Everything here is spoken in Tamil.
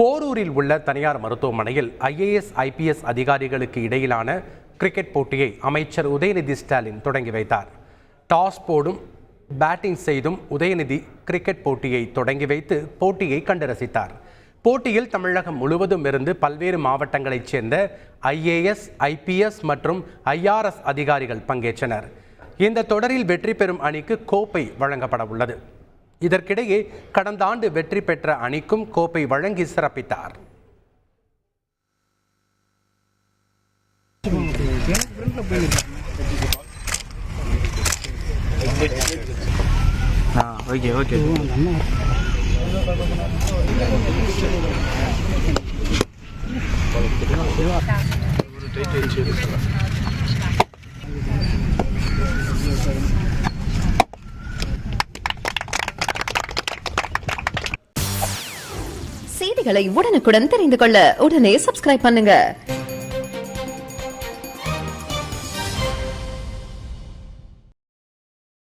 போரூரில் உள்ள தனியார் மருத்துவமனையில் IAS, IPS அதிகாரிகளுக்கு இடையிலான கிரிக்கெட் போட்டியை அமைச்சர் உதயநிதி ஸ்டாலின் தொடங்கி வைத்தார். டாஸ் போடும் பேட்டிங் செய்தும் உதயநிதி கிரிக்கெட் போட்டியை தொடங்கி வைத்து போட்டியை கண்டு ரசித்தார். போட்டியில் தமிழகம் முழுவதும் இருந்து பல்வேறு மாவட்டங்களைச் சேர்ந்த IAS, IPS மற்றும் IRS அதிகாரிகள் பங்கேற்றனர். இந்த தொடரில் வெற்றி பெறும் அணிக்கு கோப்பை வழங்கப்பட உள்ளது. இதற்கிடையே கடந்த ஆண்டு வெற்றி பெற்ற அணிக்கும் கோப்பை வழங்கி சிறப்பித்தார். செய்திகளை உடனுக்குடன் தெரிந்து கொள்ள உடனே சப்ஸ்கிரைப் பண்ணுங்க.